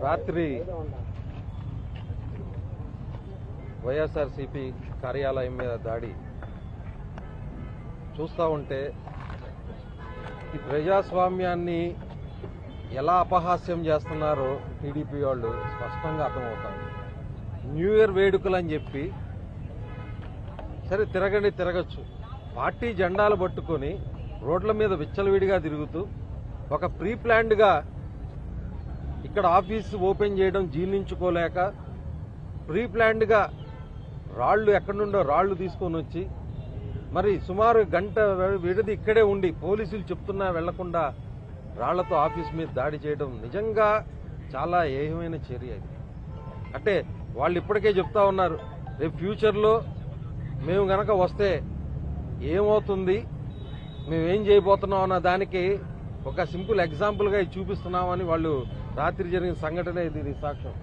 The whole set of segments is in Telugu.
రాత్రి వైఎస్ఆర్సీపీ కార్యాలయం మీద దాడి చూస్తూ ఉంటే ఈ ప్రజాస్వామ్యాన్ని ఎలా అపహాస్యం చేస్తున్నారో టీడీపీ వాళ్ళు స్పష్టంగా అర్థమవుతారు. న్యూ ఇయర్ వేడుకలు అని చెప్పి సరే తిరగచ్చు, పార్టీ జెండాలు పట్టుకొని రోడ్ల మీద విచ్చలవిడిగా తిరుగుతూ ఒక ప్రీ ప్లాన్డ్గా ఇక్కడ ఆఫీస్ ఓపెన్ చేయడం జీర్ణించుకోలేక ప్రీ ప్లాన్డ్గా రాళ్లు ఎక్కడి నుండో రాళ్లు తీసుకొని వచ్చి మరి సుమారు గంట విడది ఇక్కడే ఉండి పోలీసులు చెప్తున్నా వెళ్లకుండా రాళ్లతో ఆఫీస్ మీద దాడి చేయడం నిజంగా చాలా ఏహమైన చర్య ఇది. అంటే వాళ్ళు ఇప్పటికే చెప్తా ఉన్నారు, రేపు ఫ్యూచర్లో మేము గనక వస్తే ఏమవుతుంది, మేమేం చేయబోతున్నాం అన్న దానికి ఒక సింపుల్ ఎగ్జాంపుల్గా ఇది చూపిస్తున్నామని వాళ్ళు రాత్రి జరిగిన సంఘటన ఇది సాక్ష్యం.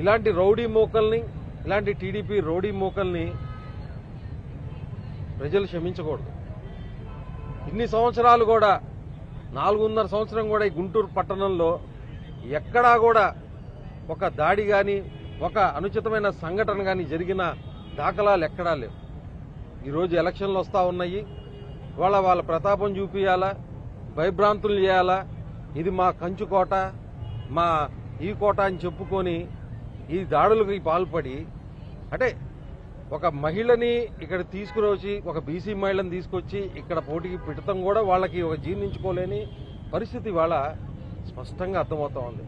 ఇలాంటి రౌడీ మూకల్ని, ఇలాంటి టీడీపీ రౌడీ మూకల్ని ప్రజలు క్షమించకూడదు. ఇన్ని సంవత్సరాలు కూడా 4.5 సంవత్సరం కూడా ఈ గుంటూరు పట్టణంలో ఎక్కడా కూడా ఒక దాడి కానీ ఒక అనుచితమైన సంఘటన కానీ జరిగిన దాఖలాలు ఎక్కడా లేవు. ఈరోజు ఎలక్షన్లు వస్తూ ఉన్నాయి, వాళ్ళ ప్రతాపం చూపియాలా, భయభ్రాంతులు చేయాలా, ఇది మా కంచుకోట, మా ఈ కోట అని చెప్పుకొని ఈ దాడులకు పాల్పడి, అంటే ఒక మహిళని ఇక్కడ తీసుకురొచ్చి ఒక బీసీ మహిళని తీసుకొచ్చి ఇక్కడ పోటీకి పెట్టడం కూడా వాళ్ళకి ఒక జీర్ణించుకోలేని పరిస్థితి వాళ్ళ స్పష్టంగా అర్థమవుతా ఉంది.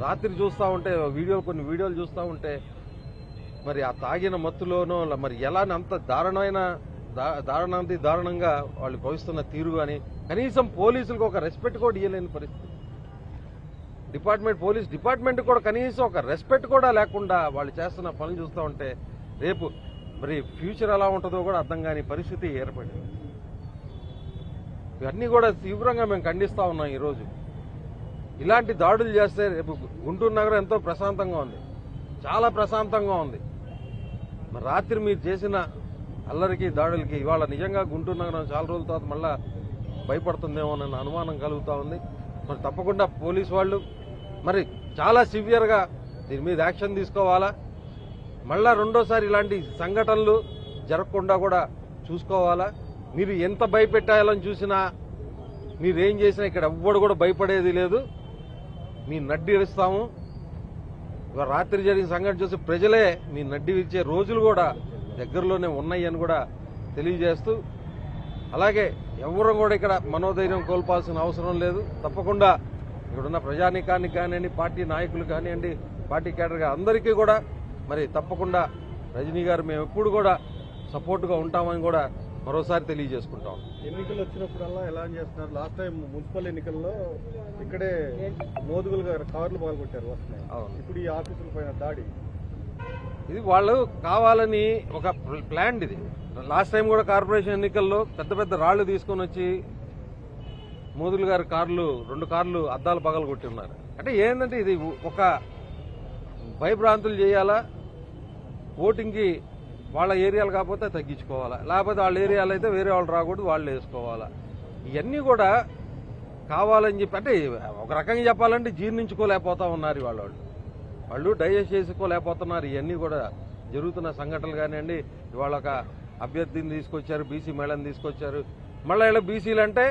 రాత్రి చూస్తూ ఉంటే కొన్ని వీడియోలు చూస్తూ ఉంటే మరి ఆ తాగిన మత్తులోనో మరి ఎలా అంత దారుణంగా వాళ్ళు భవిస్తున్న తీరు కానీ కనీసం పోలీసులకు ఒక రెస్పెక్ట్ కూడా ఇవ్వలేని పరిస్థితి. పోలీస్ డిపార్ట్మెంట్ కూడా కనీసం ఒక రెస్పెక్ట్ కూడా లేకుండా వాళ్ళు చేస్తున్న పనులు చూస్తూ ఉంటే రేపు మరి ఫ్యూచర్ ఎలా ఉంటుందో కూడా అర్థం కాని పరిస్థితి ఏర్పడింది. ఇవన్నీ కూడా తీవ్రంగా మేము ఖండిస్తా ఉన్నాం. ఈరోజు ఇలాంటి దాడులు చేస్తే రేపు గుంటూరు నగరం ఎంతో ప్రశాంతంగా ఉంది, చాలా ప్రశాంతంగా ఉంది. మరి రాత్రి మీరు చేసిన అల్లరికి దాడులకి ఇవాళ నిజంగా గుంటూరు నగరం చాలా రోజుల తర్వాత మళ్ళా భయపడుతుందేమోనన్న అనుమానం కలుగుతూ ఉంది. మరి తప్పకుండా పోలీసు వాళ్ళు మరి చాలా సివియర్గా దీని మీద యాక్షన్ తీసుకోవాలా, మళ్ళా రెండోసారి ఇలాంటి సంఘటనలు జరగకుండా కూడా చూసుకోవాలా. మీరు ఎంత భయపెట్టాలని చూసినా మీరేం చేసినా ఇక్కడ ఎవ్వడు కూడా భయపడేది లేదు, మీ నడ్డి ఇస్తాము. ఇవాళ రాత్రి జరిగిన సంఘటన చూసి ప్రజలే మీ నడ్డి ఇచ్చే రోజులు కూడా దగ్గరలోనే ఉన్నాయి అని కూడా తెలియజేస్తూ, అలాగే ఎవరు కూడా ఇక్కడ మనోధైర్యం కోల్పాల్సిన అవసరం లేదు. తప్పకుండా ఇక్కడున్న ప్రజానీకానికి కానివ్వండి, పార్టీ నాయకులు కానివ్వండి, పార్టీ కేడర్గా అందరికీ కూడా మరి తప్పకుండా రజనీ గారు మేము ఎప్పుడు కూడా సపోర్టుగా ఉంటామని కూడా మరోసారి తెలియజేసుకుంటాం. ఎన్నికలు వచ్చినప్పుడల్లా ఎలా చేస్తున్నారు? లాస్ట్ టైం మున్సిపల్ ఎన్నికల్లో ఇక్కడే మోదుగులు గారు కార్లు పాల్గొట్టారు వస్తున్నాయి. ఇప్పుడు ఈ ఆఫీసుల పైన దాడి, ఇది వాళ్ళు కావాలని ఒక ప్లాన్. ఇది లాస్ట్ టైం కూడా కార్పొరేషన్ ఎన్నికల్లో పెద్ద రాళ్లు తీసుకొని వచ్చి మోదుగులు గారి కార్లు 2 కార్లు అద్దాలు పగలు కొట్టి ఉన్నారు. అంటే ఏంటంటే ఇది ఒక భయభ్రాంతులు చేయాలా, ఓటింగ్కి వాళ్ళ ఏరియాలు కాకపోతే తగ్గించుకోవాలా, లేకపోతే వాళ్ళ ఏరియాలు అయితే వేరే వాళ్ళు రాకూడదు, వాళ్ళు వేసుకోవాలా. ఇవన్నీ కూడా కావాలని చెప్పి, అంటే ఒక రకంగా చెప్పాలంటే జీర్ణించుకోలేకపోతా ఉన్నారు వాళ్ళు డైజెస్ట్ చేసుకోలేకపోతున్నారు. ఇవన్నీ కూడా జరుగుతున్న సంఘటనలు కానివ్వండి. ఇవాళ ఒక అభ్యర్థిని తీసుకొచ్చారు, బీసీ మహిళని తీసుకొచ్చారు. మళ్ళీ ఇలా బీసీలు అంటే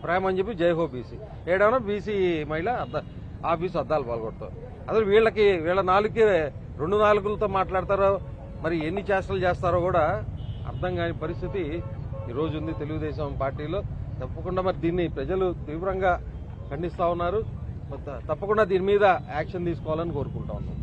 ప్రేమ అని చెప్పి జైహో బీసీ, ఏడైనా బీసీ మహిళ ఆఫీసు అద్దాలు పాల్గొడతారు. అసలు వీళ్ళ నాలుగుకి 2 నాలుగులతో మాట్లాడతారో మరి ఎన్ని చేష్టలు చేస్తారో కూడా అర్థం కాని పరిస్థితి ఈరోజు ఉంది తెలుగుదేశం పార్టీలో. తప్పకుండా మరి దీన్ని ప్రజలు తీవ్రంగా ఖండిస్తూ ఉన్నారు. తప్పకుండా దీని మీద యాక్షన్ తీసుకోవాలని కోరుకుంటా ఉన్నాం.